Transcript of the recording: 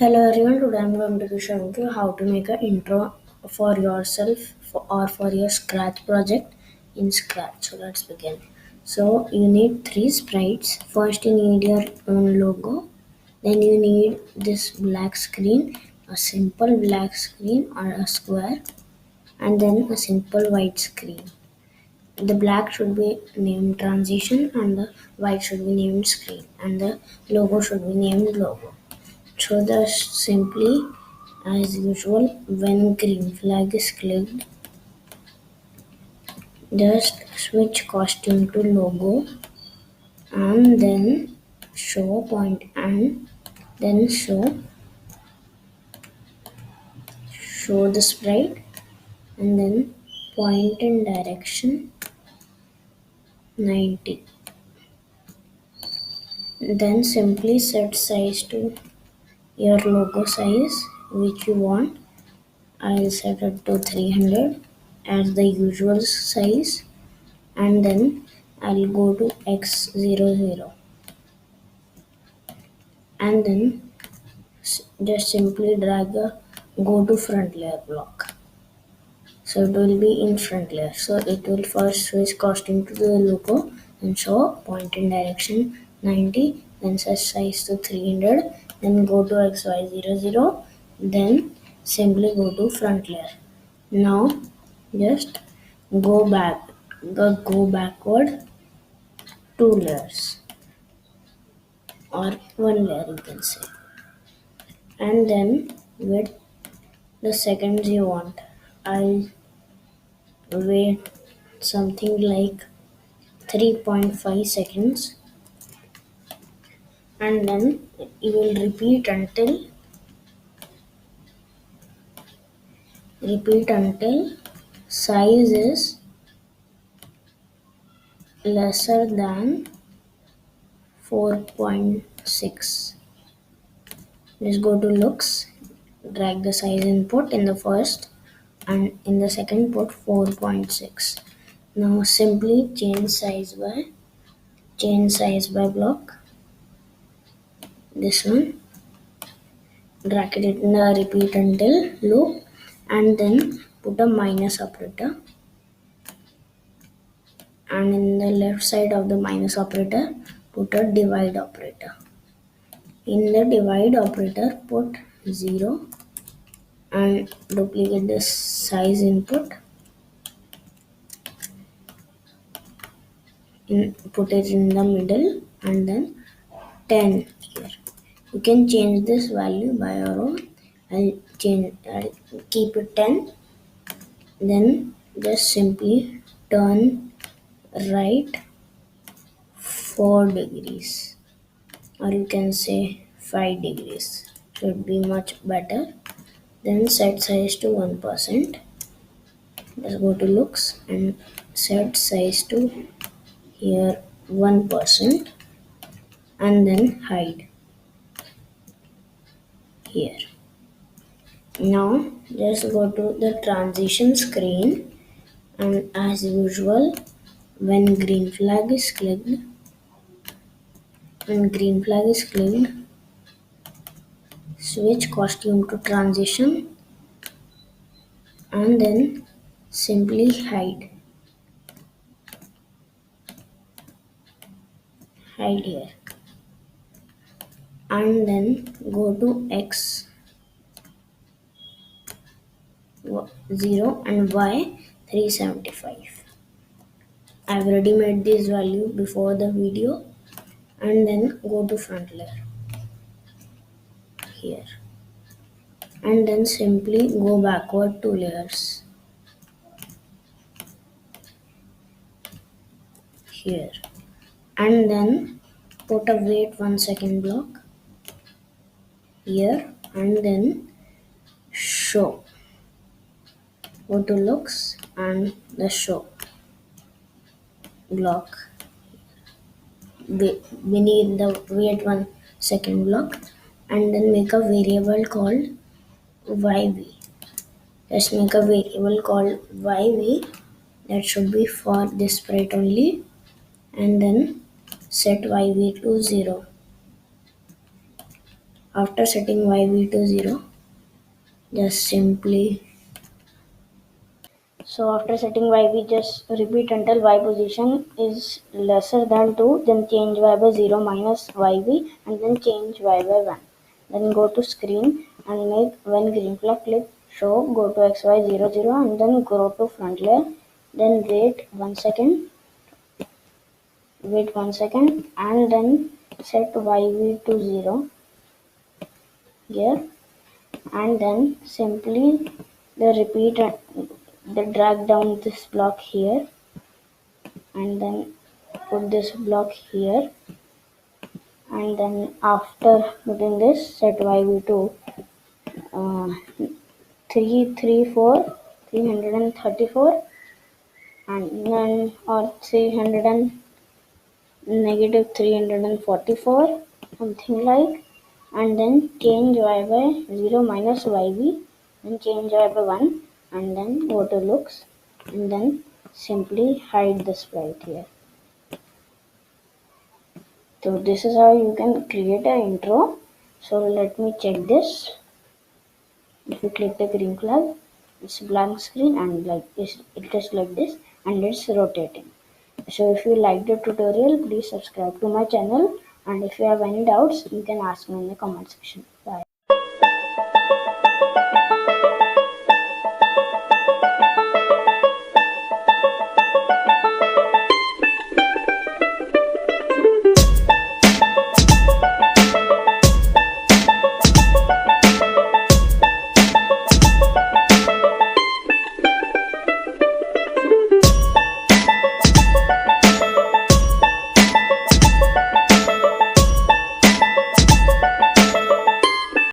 Hello everyone, today I'm going to be showing you how to make an intro for yourself or for your Scratch project in Scratch. So let's begin. So you need three sprites. First you need your own logo. Then you need this black screen, a simple black screen or a square, and then a simple white screen. The black should be named transition and the white should be named screen and the logo should be named logo. So the simply as usual when green flag is clicked, just switch costume to logo and then show point and then show the sprite and then point in direction 90. Then simply set size to your logo size which you want. I'll set it to 300 as the usual size and then I'll go to x00 and then just simply drag a go to front layer block. So it will be in front layer. So it will first switch costume to the logo and show point in direction 90, then set size to 300, then go to xy00, then simply go to front layer. Now just go back, go backward two layers or one layer you can say, and then with the seconds you want, I'll wait something like 3.5 seconds, and then you will repeat until size is lesser than 4.6. Just go to looks, drag the size input in the first and in the second put 4.6. Now simply change size by block, this one, drag it in the repeat until loop and then put a minus operator, and in the left side of the minus operator put a divide operator. In the divide operator put 0 and duplicate the size input, put it in the middle and then 10 here. You can change this value by your own. I'll keep it 10. Then just simply turn right 4 degrees, or you can say 5 degrees. Should be much better. Then set size to 1%. Just go to looks and set size to here 1% and then hide here. Now just go to the transition screen and as usual when green flag is clicked, switch costume to transition and then simply hide here and then go to x0 and y375. I've already made this value before the video, and then go to front layer here and then simply go backward two layers here and then put a wait 1 second block here and then show. Go to looks and the show block beneath the wait 1 second block and then make a variable called yv. Let's make a variable called yv that should be for this sprite only and then set yv to 0. After setting yv to 0, just simply so after setting y, we just repeat until y position is lesser than 2, then change y by 0 minus yv, and then change y by 1. Then go to screen and make when green flag, click show, go to xy 0 0, and then go to front layer. Then wait 1 second, and then set yv to 0 here, and then simply repeat the drag down this block here, and then put this block here, and then after putting this set yv to uh, 334 334, and then or 300 and negative 344, something like, and then change y by 0 minus yv, then change y by 1, and then go to looks, and then simply hide the sprite here. So this is how you can create an intro. So let me check this. If you click the green flag, it's a blank screen, and it is like this, and it's rotating. So if you like the tutorial, please subscribe to my channel, and if you have any doubts, you can ask me in the comment section.